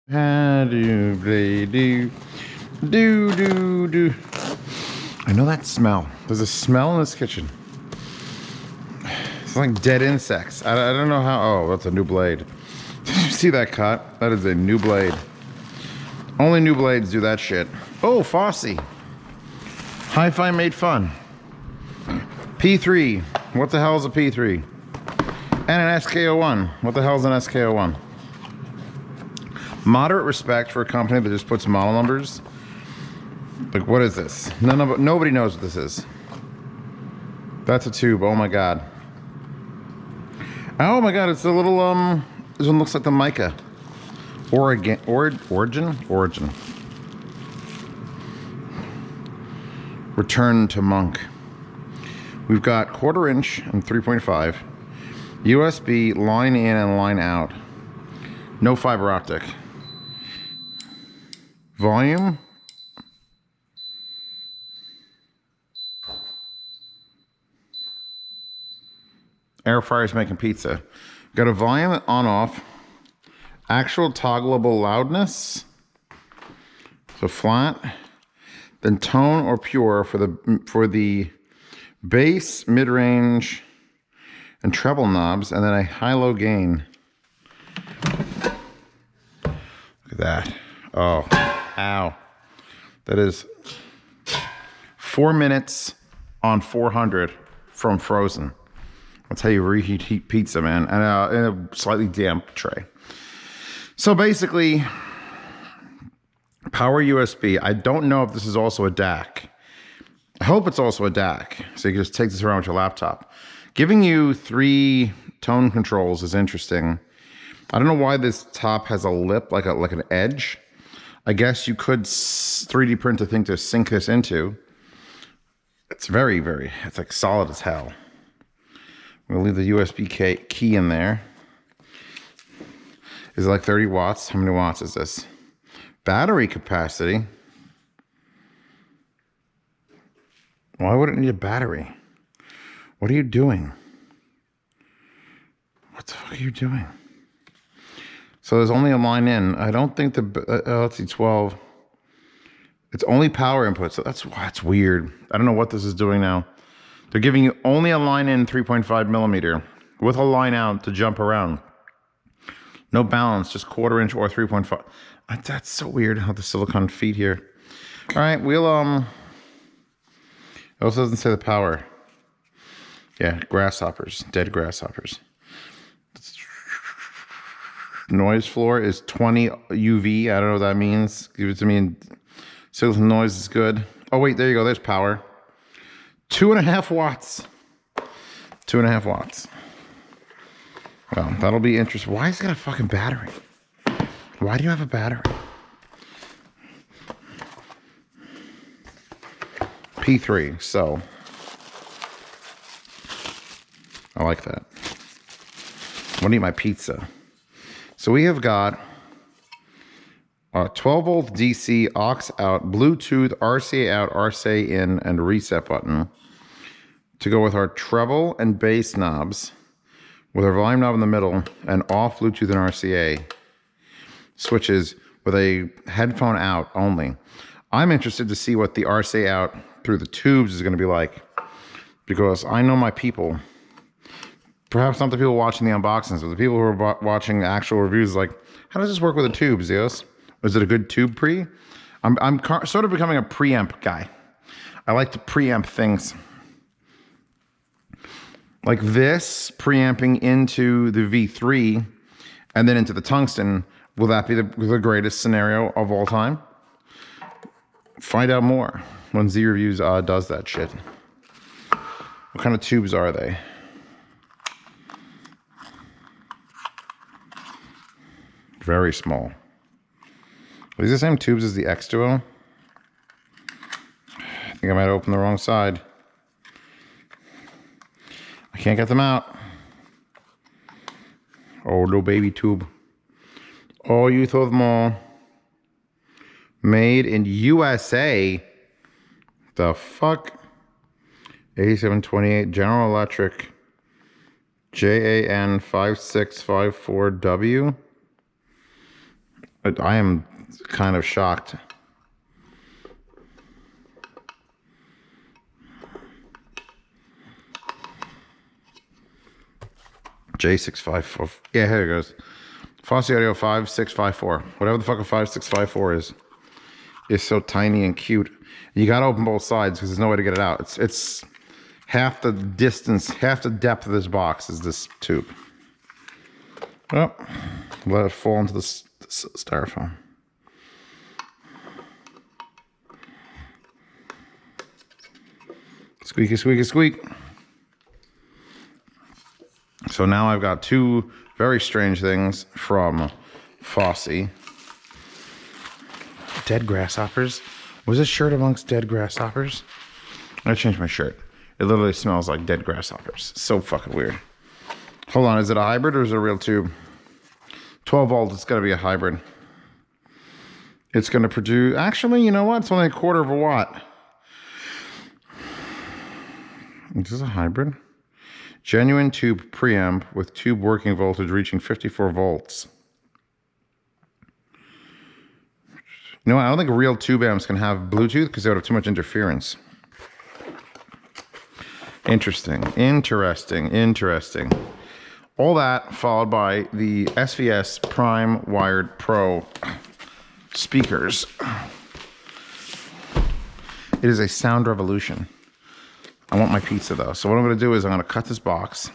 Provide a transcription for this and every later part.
How do they do? Do. I know that smell. There's a smell in this kitchen. It's like dead insects. I don't know how. Oh, that's a new blade. Did you see that cut? That is a new blade. Only new blades do that shit. Oh, Fosi. Hi-Fi made fun. P3. What the hell is a P3? And an SK01. What the hell is an SK01? Moderate respect for a company that just puts model numbers. Like, what is this? Nobody knows what this is. That's a tube. Oh my god. Oh my god, it's a little this one looks like the mica. Origin. Return to Monk. We've got 1/4 inch and 3.5. USB line in and line out. No fiber optic. Volume. Air fryer's making pizza. Got a volume on off. Actual toggleable loudness. So flat. Then tone or pure for the bass, mid-range, and treble knobs, and then a high-low gain. Look at that. Oh, ow. That is 4 minutes on 400 from frozen. That's how you reheat pizza, man. And in a slightly damp tray. So basically, power USB. I don't know if this is also a DAC. I hope it's also a DAC. So you can just take this around with your laptop. Giving you 3 tone controls is interesting. I don't know why this top has a lip, like an edge. I guess you could 3D print a thing to sink this into. It's very, it's like solid as hell. I'm gonna leave the USB key in there. Is it like 30 watts? How many watts is this? Battery capacity. Why would it need a battery? What are you doing? What the fuck are you doing? So there's only a line in. I don't think let's see, 12. It's only power input, so that's weird. I don't know what this is doing now. They're giving you only a line in 3.5 millimeter with a line out to jump around. No balance, just 1/4 inch or 3.5. That's so weird how the silicone feet here. All right, we'll it also doesn't say the power. Yeah, grasshoppers, dead grasshoppers. Noise floor is 20 UV. I don't know what that means. Give it to me. And silicone noise is good. Oh wait, there you go. There's power. 2.5 watts. 2.5 watts. Well, that'll be interesting. Why has it got a fucking battery? Why do you have a battery? P3. So I like that. I want to eat my pizza. So we have got a 12-volt DC, aux out, Bluetooth, RCA out, RCA in, and reset button to go with our treble and bass knobs, with our volume knob in the middle, and off Bluetooth and RCA switches with a headphone out only. I'm interested to see what the RCA out through the tubes is going to be like, because I know my people. Perhaps not the people watching the unboxings, but the people who are watching actual reviews, like, how does this work with the tubes, Zeus? Is it a good tube pre? I'm sort of becoming a preamp guy. I like to preamp things. Like this, preamping into the V3 and then into the tungsten. Will that be the greatest scenario of all time? Find out more when Z Reviews does that shit. What kind of tubes are they? Very small. Are these the same tubes as the X Duo? I think I might open the wrong side. I can't get them out. Oh, little baby tube. Oh, you throw them all. Made in USA. The fuck? 8728 General Electric. JAN 5654W. I am kind of shocked. J654. Yeah, here it goes. Fosi Audio 5654. Whatever the fuck a 5654 is so tiny and cute. You gotta open both sides because there's no way to get it out. It's half the distance, half the depth of this box is this tube. Well, let it fall into the styrofoam. Squeaky, squeaky, squeak. So now I've got two very strange things from Fosi. Dead grasshoppers. Was this shirt amongst dead grasshoppers? I changed my shirt. It literally smells like dead grasshoppers. So fucking weird. Hold on, is it a hybrid or is it a real tube? 12 volt, it's gotta be a hybrid. It's gonna produce, actually, you know what? It's only 1/4 of a watt. Is this a hybrid? Genuine tube preamp with tube working voltage reaching 54 volts. You know what? I don't think real tube amps can have Bluetooth because they would have too much interference. Interesting, interesting, interesting. All that followed by the SVS Prime Wired Pro speakers. It is a sound revolution. I want my pizza though. So what I'm gonna do is I'm gonna cut this box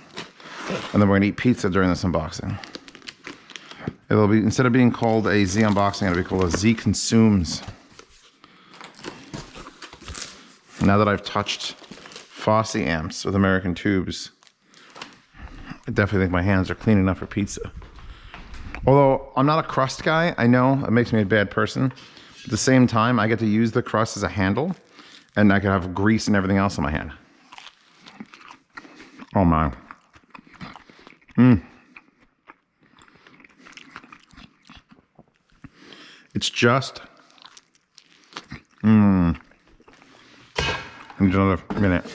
and then we're gonna eat pizza during this unboxing. It'll be, instead of being called a Z unboxing, it'll be called a Z consumes. Now that I've touched Fosi amps with American tubes, I definitely think my hands are clean enough for pizza. Although I'm not a crust guy, I know it makes me a bad person. At the same time, I get to use the crust as a handle and I can have grease and everything else on my hand. Oh my. It's just, I need another minute.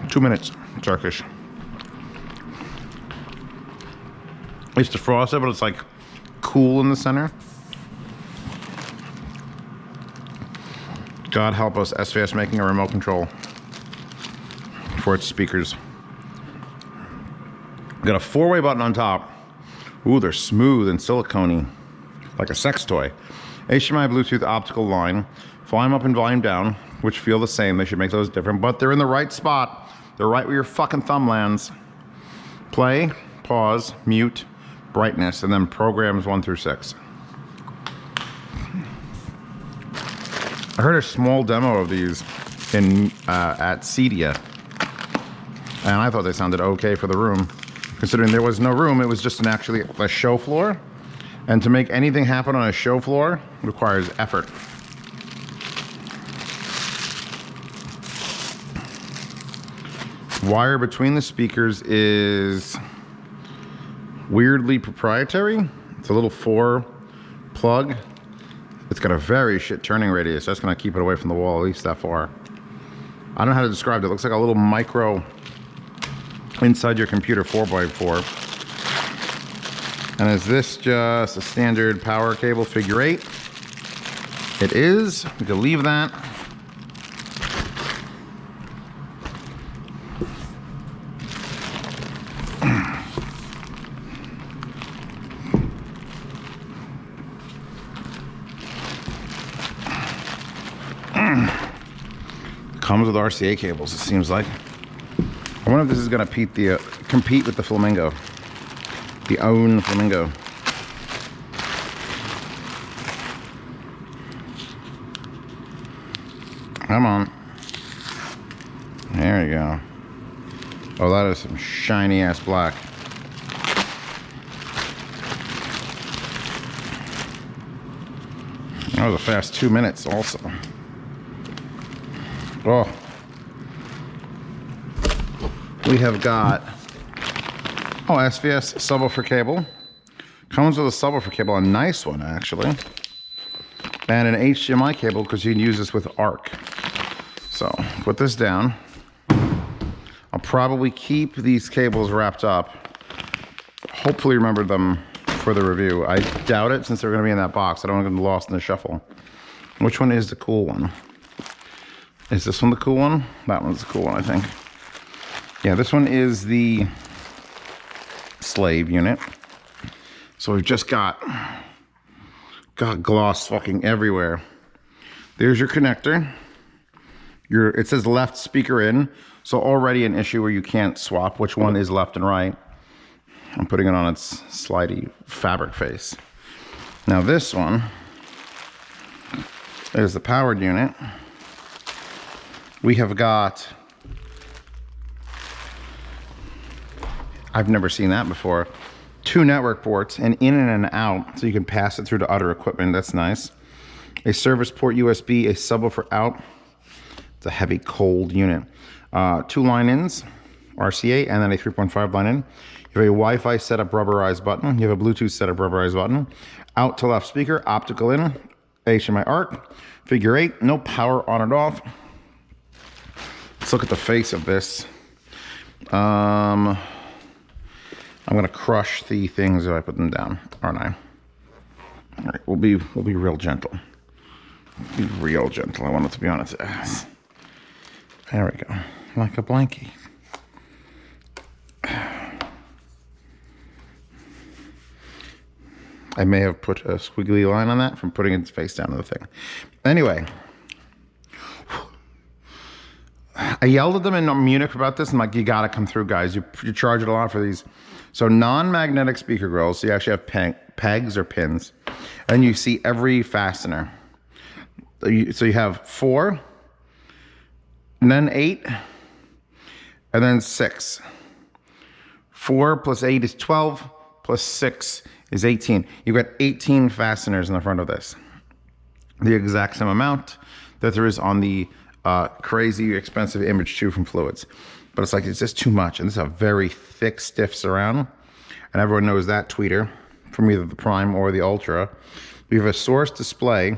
Two minutes, Turkish. It's defrosted, but it's like cool in the center. God help us, SVS making a remote control for its speakers. Got a 4-way button on top. Ooh, they're smooth and silicone-y, like a sex toy. HDMI Bluetooth optical line. Volume up and volume down, which feel the same. They should make those different, but they're in the right spot. They're right where your fucking thumb lands. Play, pause, mute, brightness, and then programs 1 through 6. I heard a small demo of these in at Cedia, and I thought they sounded okay for the room. Considering there was no room, it was just actually a show floor. And to make anything happen on a show floor requires effort. Wire between the speakers is weirdly proprietary. It's a little 4 plug. It's got a very shit turning radius. That's gonna keep it away from the wall, at least that far. I don't know how to describe it. It looks like a little micro inside your computer 4x4. And is this just a standard power cable figure 8? It is. We can leave that. Comes with RCA cables, it seems like. I wonder if this is going to compete with the Flamingo. The own Flamingo. Come on. There you go. Oh, that is some shiny ass black. That was a fast 2 minutes also. Oh. We have got, SVS subwoofer cable. Comes with a subwoofer cable, a nice one actually. And an HDMI cable because you can use this with ARC. So put this down. I'll probably keep these cables wrapped up. Hopefully remember them for the review. I doubt it since they're going to be in that box. I don't want them lost in the shuffle. Which one is the cool one? Is this one the cool one? That one's the cool one, I think. Yeah, this one is the slave unit. So we've just got gloss fucking everywhere. There's your connector. It says left speaker in, so already an issue where you can't swap which one is left and right. I'm putting it on its slidey fabric face. Now this one is the powered unit. We have got, I've never seen that before, 2 network ports, and in and out, so you can pass it through to other equipment. That's nice. A service port USB, a subwoofer out. It's a heavy cold unit. 2 line-ins, RCA, and then a 3.5 line-in. You have a Wi-Fi setup rubberized button. You have a Bluetooth setup rubberized button. Out to left speaker, optical in, HDMI ARC, figure 8, no power on or off. Let's look at the face of this. I'm gonna crush the things if I put them down, aren't I? All right, we'll be real gentle. Be real gentle. I want it to be on its ass. There we go, like a blankie. I may have put a squiggly line on that from putting its face down to the thing. Anyway, I yelled at them in Munich about this. I'm like, you gotta come through, guys. You charge it a lot for these. So non-magnetic speaker grills. So you actually have pegs or pins, and you see every fastener. So you have 4, and then 8, and then 6. 4 plus 8 is 12, plus 6 is 18. You've got 18 fasteners in the front of this. The exact same amount that there is on the crazy expensive Image 2 from Fluids. But it's like, it's just too much. And this is a very thick, stiff surround. And everyone knows that tweeter from either the Prime or the Ultra. We have a source display. You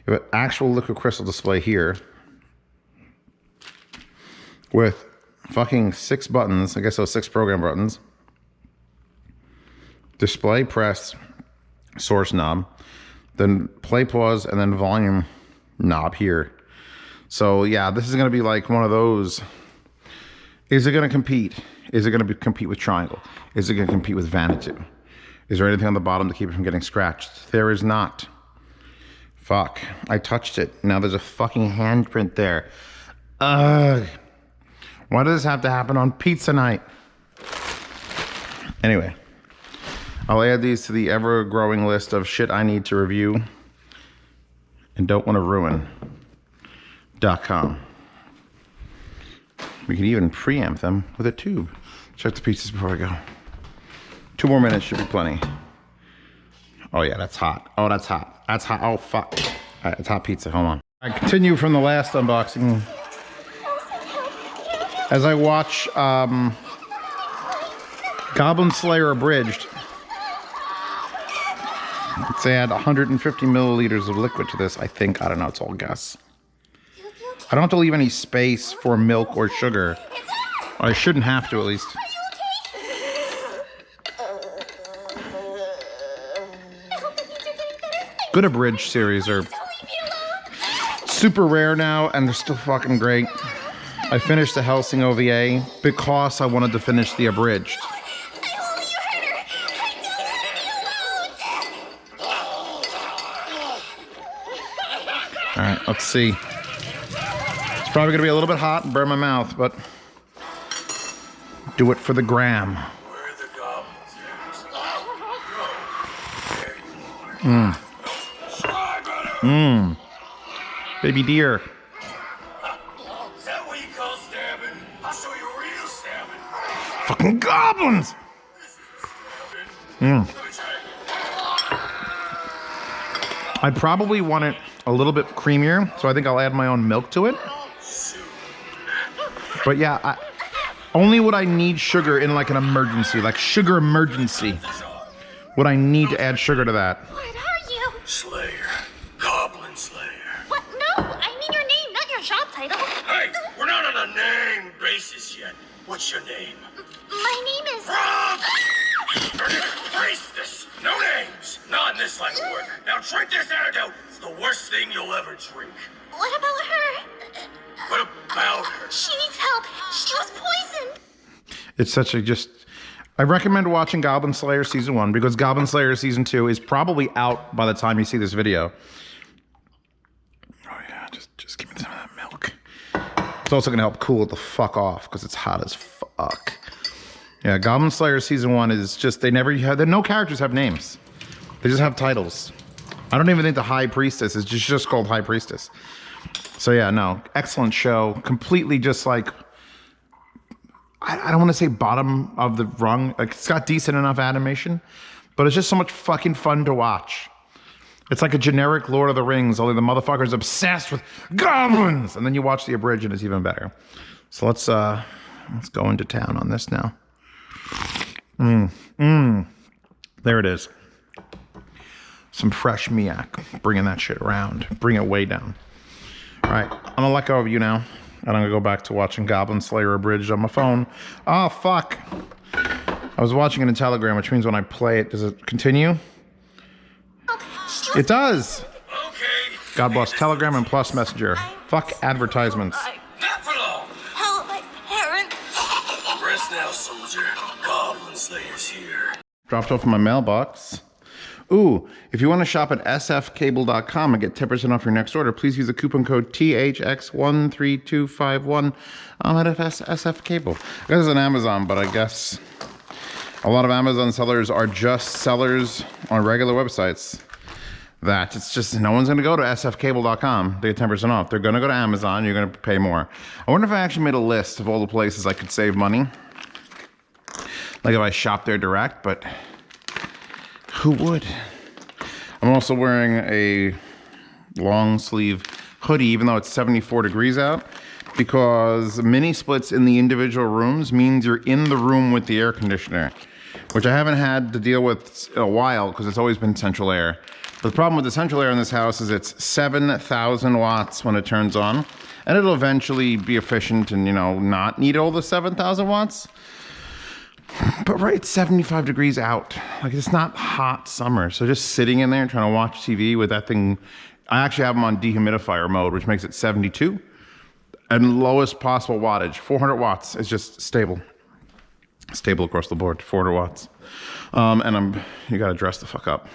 have an actual liquid crystal display here with fucking 6 buttons. I guess those 6 program buttons. Display, press, source knob, then play, pause, and then volume knob here. So yeah, this is gonna be like one of those. Is it gonna compete? Is it gonna compete with Triangle? Is it gonna compete with Vanity? Is there anything on the bottom to keep it from getting scratched? There is not. Fuck, I touched it. Now there's a fucking handprint there. Ugh. Why does this have to happen on pizza night? Anyway, I'll add these to the ever-growing list of shit I need to review and don't want to ruin.com. We could even preamp them with a tube. Check the pizzas before I go. 2 more minutes should be plenty. Oh yeah, that's hot. Oh, that's hot. That's hot. Oh, fuck. All right, it's hot pizza. Hold on. I continue from the last unboxing. As I watch Goblin Slayer Abridged. Let's add 150 milliliters of liquid to this, I think. I don't know, it's all guess. I don't have to leave any space for milk or sugar. Or I shouldn't have to, at least. Good Abridged series are super rare now, and they're still fucking great. I finished the Helsing OVA because I wanted to finish the Abridged. All right, let's see. It's probably gonna be a little bit hot and burn my mouth, but do it for the gram. Baby deer. Is that what you call stabbing? I'll show you real stabbing. Fucking goblins! I'd probably want it a little bit creamier, so I think I'll add my own milk to it. But yeah, only would I need sugar in like an emergency, like sugar emergency. Would I need to add sugar to that? What are you? Slayer. Goblin Slayer. What? No, I mean your name, not your shop title. Hey, we're not on a name-based faces yet. What's your name? My name is... Wrong! Priestess! No names! Not in this line of work. Now drink this antidote. It's the worst thing you'll ever drink. What about her? What about her? She needs help. She was poisoned. It's such a just... I recommend watching Goblin Slayer Season 1 because Goblin Slayer Season 2 is probably out by the time you see this video. Oh yeah, just give me some of that milk. It's also gonna help cool it the fuck off because it's hot as fuck. Yeah, Goblin Slayer Season 1 is just, no characters have names. They just have titles. I don't even think the High Priestess is just called High Priestess. So yeah, no, excellent show. Completely just like, I don't want to say bottom of the rung. Like, it's got decent enough animation, but it's just so much fucking fun to watch. It's like a generic Lord of the Rings, only the motherfucker's obsessed with goblins. And then you watch the abridged and it's even better. So let's go into town on this now. There it is. Some fresh miak. Bringing that shit around. Bring it way down. All right, I'm gonna let go of you now. And I'm gonna go back to watching Goblin Slayer Abridged on my phone. Oh, fuck. I was watching it in Telegram, which means when I play it, does it continue? It does. Okay. God bless Telegram and Plus Messenger. Fuck advertisements. Not for long. Help my parents. Rest now, soldier. Goblin Slayer's here. Dropped off in my mailbox. Ooh, if you want to shop at sfcable.com and get 10% off your next order, please use the coupon code THX13251 at SF Cable. I guess it's on Amazon, but I guess a lot of Amazon sellers are just sellers on regular websites. That it's just, no one's going to go to sfcable.com to get 10% off. They're going to go to Amazon. You're going to pay more. I wonder if I actually made a list of all the places I could save money. Like if I shop there direct, but who would? I'm also wearing a long sleeve hoodie, even though it's 74 degrees out, because mini splits in the individual rooms means you're in the room with the air conditioner, which I haven't had to deal with in a while because it's always been central air. But the problem with the central air in this house is it's 7,000 watts when it turns on, and it'll eventually be efficient and, you know, not need all the 7,000 watts. But right, it's 75 degrees out. Like, it's not hot summer. So just sitting in there trying to watch TV with that thing, I actually have them on dehumidifier mode, which makes it 72. And lowest possible wattage, 400 watts is just stable. Stable across the board, 400 watts. And you gotta dress the fuck up.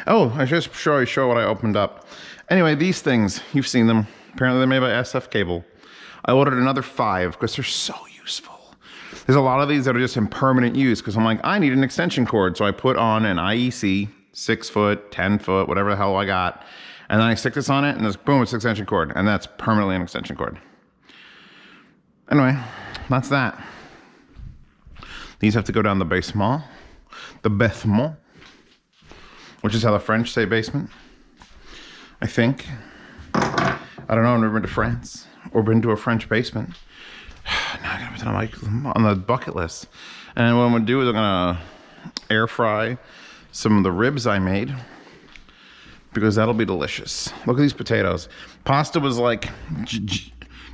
Oh, I should show what I opened up. Anyway, these things, you've seen them. Apparently they're made by SF Cable. I ordered another 5 because they're so useful. There's a lot of these that are just in permanent use because I'm like, I need an extension cord. So I put on an IEC, 6 foot, 10 foot, whatever the hell I got. And then I stick this on it and it's boom, it's an extension cord. And that's permanently an extension cord. Anyway, that's that. These have to go down the basement, which is how the French say basement, I think. I don't know, I've never been to France or been to a French basement. Now I gotta put that on the bucket list. And what I'm gonna do is I'm gonna air fry some of the ribs I made because that'll be delicious. Look at these potatoes. Pasta was like, can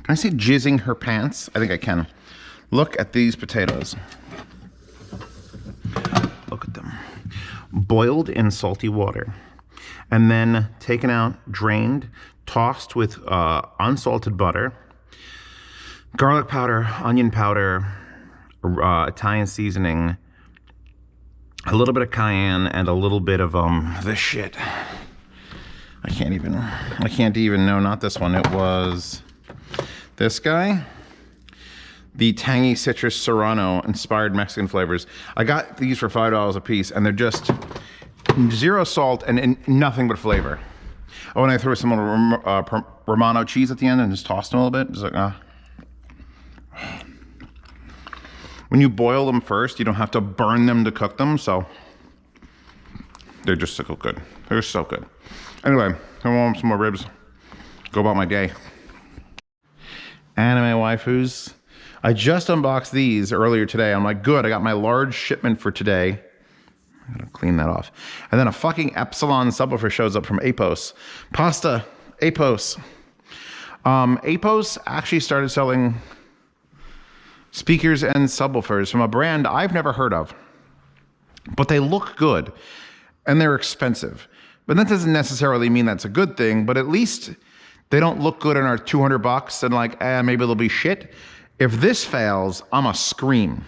I say jizzing her pants? I think I can. Look at these potatoes. Look at them. Boiled in salty water and then taken out, drained, tossed with unsalted butter, garlic powder, onion powder, Italian seasoning, a little bit of cayenne, and a little bit of this shit. I can't even know, not this one. It was this guy. The tangy citrus serrano inspired Mexican flavors. I got these for $5 a piece, and they're just 0 salt and nothing but flavor. Oh, and I threw some little Romano cheese at the end and just tossed them a little bit. Just like, When you boil them first, you don't have to burn them to cook them, so they're just so good. They're so good. Anyway, I want some more ribs. Go about my day. Anime waifus. I just unboxed these earlier today. I'm like, good, I got my large shipment for today. I'm gonna clean that off. And then a fucking Epsilon subwoofer shows up from Apos. Pasta, Apos. Apos actually started selling speakers and subwoofers from a brand I've never heard of, but they look good and they're expensive. But that doesn't necessarily mean that's a good thing, but at least they don't look good in our 200 bucks and like, maybe they'll be shit. If this fails, I'ma scream.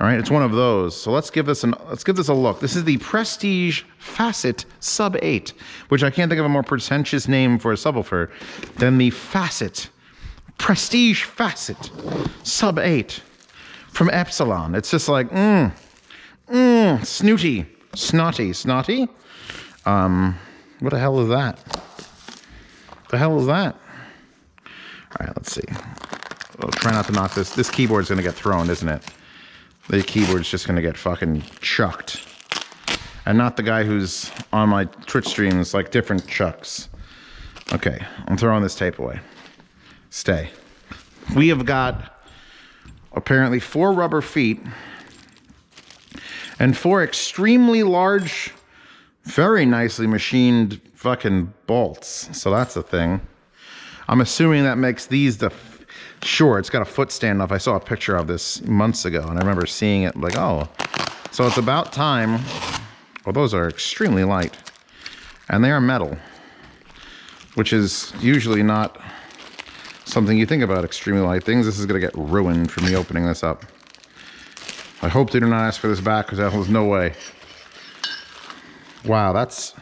All right, it's one of those. So let's give this a look. This is the Prestige Facet Sub 8, which I can't think of a more pretentious name for a subwoofer than the Facet. Prestige Facet Sub 8 from Epsilon. It's just like, snooty, snotty. What the hell is that? The hell is that? All right, let's see. I'll try not to knock this. This keyboard's gonna get thrown, isn't it? The keyboard's just gonna get fucking chucked. And not the guy who's on my Twitch streams, like different chucks. Okay, I'm throwing this tape away. Stay. We have got apparently 4 rubber feet and 4 extremely large, very nicely machined fucking bolts. So that's the thing. I'm assuming that makes these the... Sure, it's got a foot standoff. I saw a picture of this months ago, and I remember seeing it like, oh. So it's about time. Well, those are extremely light. And they are metal, which is usually not something you think about, extremely light things. This is going to get ruined for me opening this up. I hope they do not ask for this back, because there's no way. Wow, that's...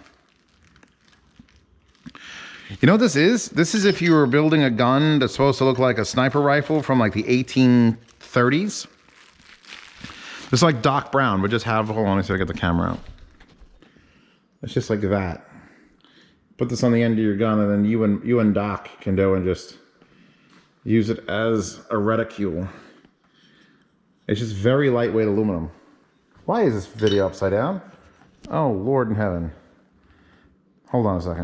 You know what this is? This is if you were building a gun that's supposed to look like a sniper rifle from like the 1830s. It's like Doc Brown, but just have... Hold on, I see if I get the camera out. It's just like that. Put this on the end of your gun, and then you and Doc can go and just use it as a reticule. It's just very lightweight aluminum. Why is this video upside down? Oh, Lord in heaven. Hold on a second.